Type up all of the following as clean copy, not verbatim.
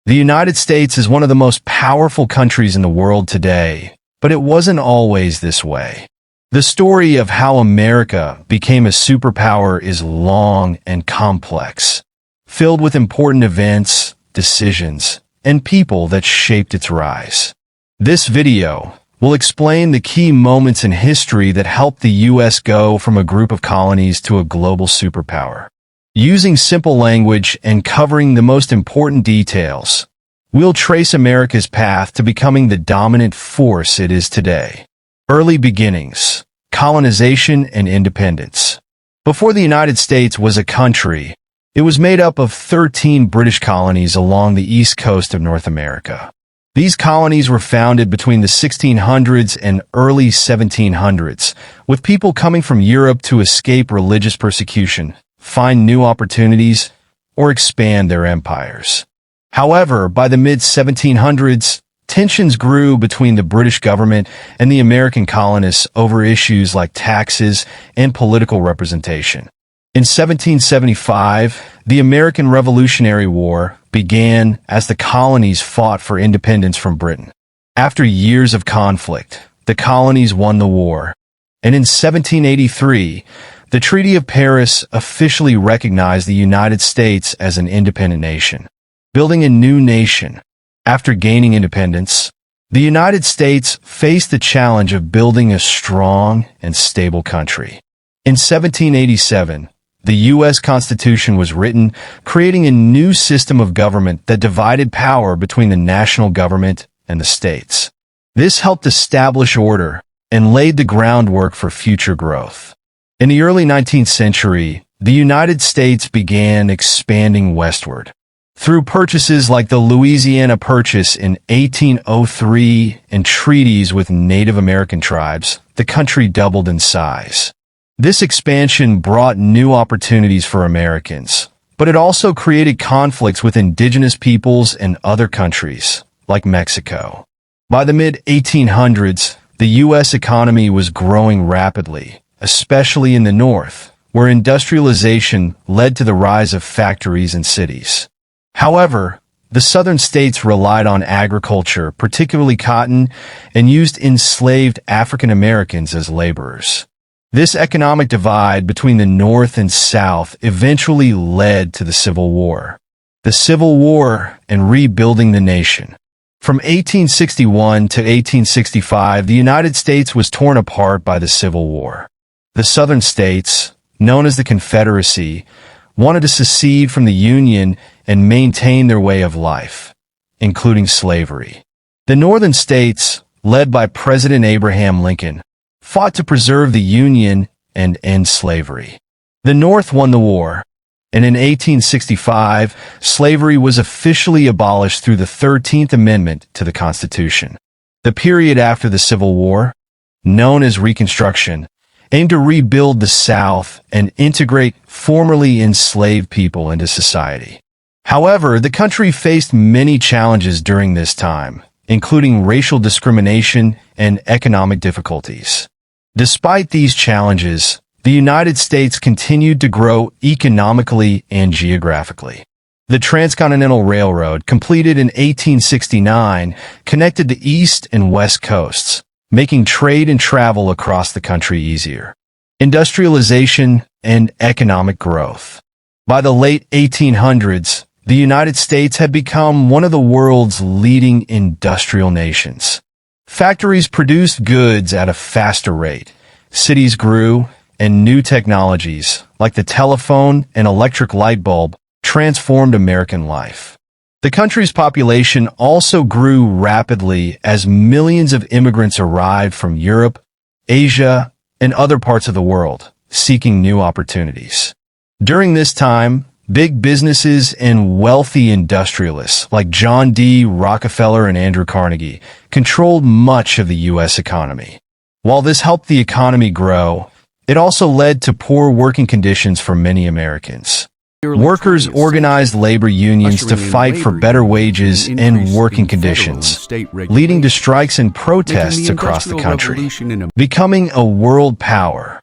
The United States is one of the most powerful countries in the world today, but it wasn't always this way. The story of how America became a superpower is long and complex, filled with important events, decisions, and people that shaped its rise. This video will explain the key moments in history that helped the U.S. go from a group of colonies to a global superpower. Using simple language and covering the most important details, we'll trace America's path to becoming the dominant force it is today. Early beginnings, colonization and independence. Before the United States was a country, it was made up of 13 British colonies along the east coast of North America. These colonies were founded between the 1600s and early 1700s, with people coming from Europe to escape religious persecution, find new opportunities, or expand their empires. However, by the mid-1700s, tensions grew between the British government and the American colonists over issues like taxes and political representation. In 1775, the American Revolutionary War began as the colonies fought for independence from Britain. After years of conflict, the colonies won the war, and in 1783, the Treaty of Paris officially recognized the United States as an independent nation. Building a new nation. After gaining independence, the United States faced the challenge of building a strong and stable country. In 1787, the U.S. Constitution was written, creating a new system of government that divided power between the national government and the states. This helped establish order and laid the groundwork for future growth. In the early 19th century, the United States began expanding westward. Through purchases like the Louisiana Purchase in 1803 and treaties with Native American tribes, the country doubled in size. This expansion brought new opportunities for Americans, but it also created conflicts with indigenous peoples and other countries, like Mexico. By the mid-1800s, the U.S. economy was growing rapidly, especially in the North, where industrialization led to the rise of factories and cities. However, the southern states relied on agriculture, particularly cotton, and used enslaved African Americans as laborers. This economic divide between the North and South eventually led to the Civil War. The Civil War and rebuilding the nation. From 1861 to 1865, the United States was torn apart by the Civil War. The southern states, known as the Confederacy, wanted to secede from the Union and maintain their way of life, including slavery. The northern states, led by President Abraham Lincoln, fought to preserve the Union and end slavery. The North won the war, and in 1865, slavery was officially abolished through the 13th Amendment to the Constitution. The period after the Civil War, known as Reconstruction, aimed to rebuild the South and integrate formerly enslaved people into society. However, the country faced many challenges during this time, including racial discrimination and economic difficulties. Despite these challenges, the United States continued to grow economically and geographically. The Transcontinental Railroad, completed in 1869, connected the East and West coasts, making trade and travel across the country easier. Industrialization and economic growth. By the late 1800s, the United States had become one of the world's leading industrial nations. Factories produced goods at a faster rate, cities grew, and new technologies, like the telephone and electric light bulb, transformed American life. The country's population also grew rapidly as millions of immigrants arrived from Europe, Asia, and other parts of the world, seeking new opportunities. During this time, big businesses and wealthy industrialists like John D. Rockefeller and Andrew Carnegie controlled much of the U.S. economy. While this helped the economy grow, it also led to poor working conditions for many Americans. Workers organized labor unions to fight for better wages and working conditions, leading to strikes and protests across the country. Becoming a world power.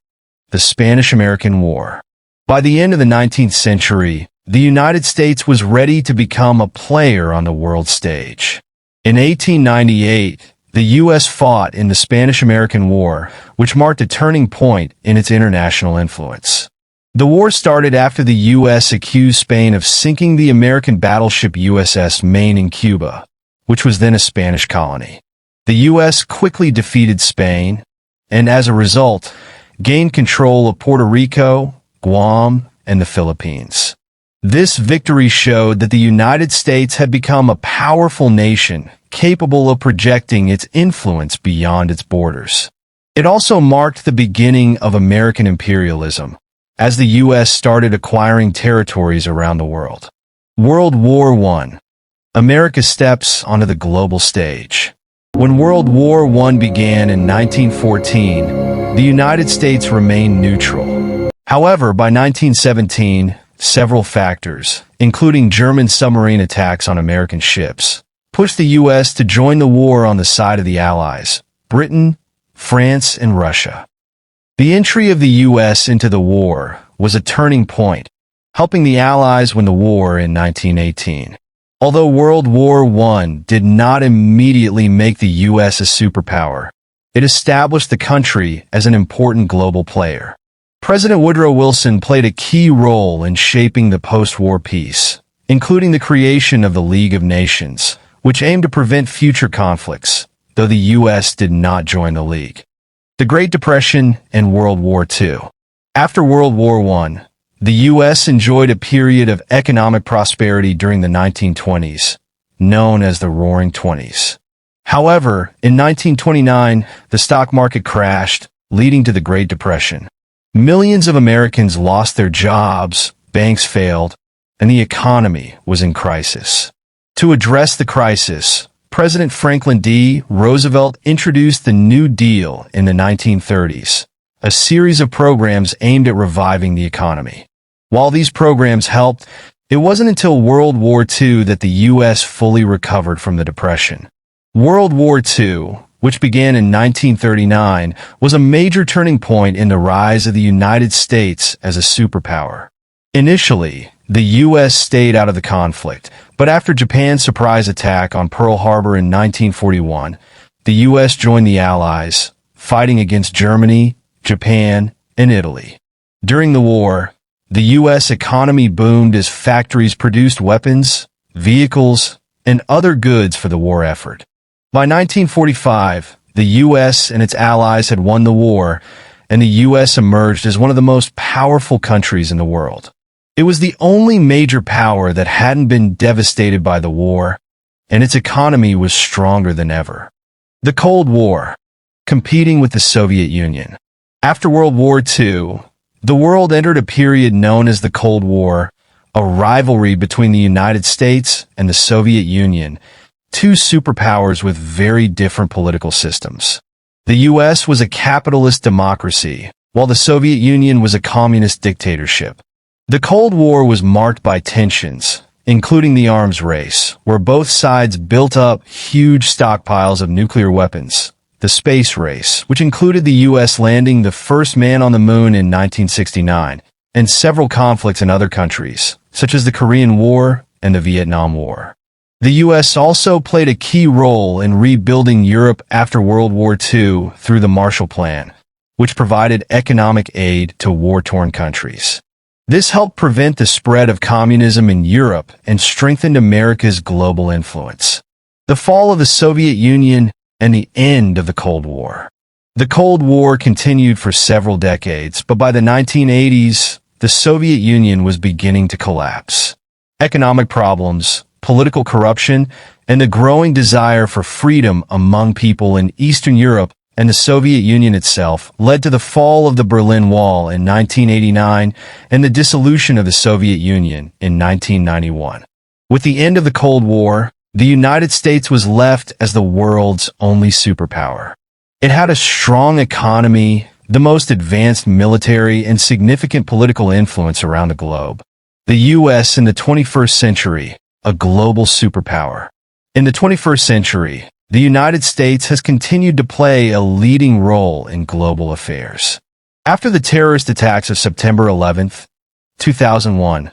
The Spanish-American War. By the end of the 19th century, the United States was ready to become a player on the world stage. In 1898, the U.S. fought in the Spanish-American War, which marked a turning point in its international influence. The war started after the U.S. accused Spain of sinking the American battleship USS Maine in Cuba, which was then a Spanish colony. The U.S. quickly defeated Spain, and as a result, gained control of Puerto Rico, Guam, and the Philippines. This victory showed that the United States had become a powerful nation, capable of projecting its influence beyond its borders. It also marked the beginning of American imperialism, as the U.S. started acquiring territories around the world. World War I. America steps onto the global stage. When World War I began in 1914, the United States remained neutral. However, by 1917, several factors, including German submarine attacks on American ships, pushed the U.S. to join the war on the side of the Allies, Britain, France, and Russia. The entry of the U.S. into the war was a turning point, helping the Allies win the war in 1918. Although World War I did not immediately make the U.S. a superpower, it established the country as an important global player. President Woodrow Wilson played a key role in shaping the post-war peace, including the creation of the League of Nations, which aimed to prevent future conflicts, though the U.S. did not join the League. The Great Depression and World War II. After World War I, the U.S. enjoyed a period of economic prosperity during the 1920s, known as the Roaring Twenties. However, in 1929, the stock market crashed, leading to the Great Depression. Millions of Americans lost their jobs, banks failed, and the economy was in crisis. To address the crisis, President Franklin D. Roosevelt introduced the New Deal in the 1930s, a series of programs aimed at reviving the economy. While these programs helped, it wasn't until World War II that the U.S. fully recovered from the Depression. World War II, which began in 1939, was a major turning point in the rise of the United States as a superpower. Initially, the U.S. stayed out of the conflict, but after Japan's surprise attack on Pearl Harbor in 1941, the U.S. joined the Allies, fighting against Germany, Japan, and Italy. During the war, the U.S. economy boomed as factories produced weapons, vehicles, and other goods for the war effort. By 1945, the U.S. and its allies had won the war, and the U.S. emerged as one of the most powerful countries in the world. It was the only major power that hadn't been devastated by the war, and its economy was stronger than ever. The Cold War, competing with the Soviet Union. After World War II, the world entered a period known as the Cold War, a rivalry between the United States and the Soviet Union, two superpowers with very different political systems. The U.S. was a capitalist democracy, while the Soviet Union was a communist dictatorship. The Cold War was marked by tensions, including the arms race, where both sides built up huge stockpiles of nuclear weapons. The space race, which included the U.S. landing the first man on the moon in 1969, and several conflicts in other countries, such as the Korean War and the Vietnam War. The U.S. also played a key role in rebuilding Europe after World War II through the Marshall Plan, which provided economic aid to war-torn countries. This helped prevent the spread of communism in Europe and strengthened America's global influence. The fall of the Soviet Union and the end of the Cold War. The Cold War continued for several decades, but by the 1980s, the Soviet Union was beginning to collapse. Economic problems, political corruption, and the growing desire for freedom among people in Eastern Europe and the Soviet Union itself led to the fall of the Berlin Wall in 1989 and the dissolution of the Soviet Union in 1991. With the end of the Cold War, the United States was left as the world's only superpower. It had a strong economy, the most advanced military, and significant political influence around the globe. The U.S. in the 21st century, a global superpower. In the 21st century, the United States has continued to play a leading role in global affairs. After the terrorist attacks of September 11, 2001,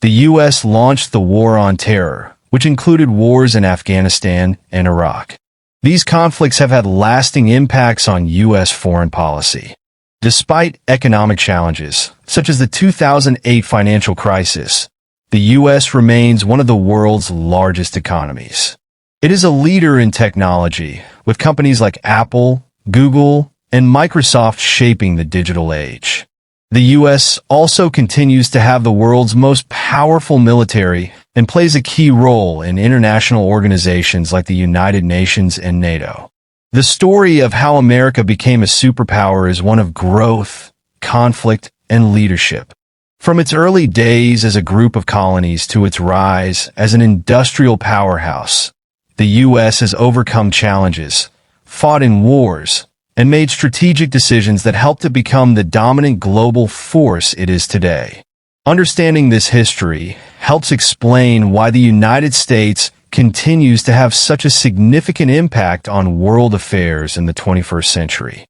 the U.S. launched the War on Terror, which included wars in Afghanistan and Iraq. These conflicts have had lasting impacts on U.S. foreign policy. Despite economic challenges, such as the 2008 financial crisis, the U.S. remains one of the world's largest economies. It is a leader in technology, with companies like Apple, Google, and Microsoft shaping the digital age. The U.S. also continues to have the world's most powerful military and plays a key role in international organizations like the United Nations and NATO. The story of how America became a superpower is one of growth, conflict, and leadership. From its early days as a group of colonies to its rise as an industrial powerhouse, the U.S. has overcome challenges, fought in wars, and made strategic decisions that helped it become the dominant global force it is today. Understanding this history helps explain why the United States continues to have such a significant impact on world affairs in the 21st century.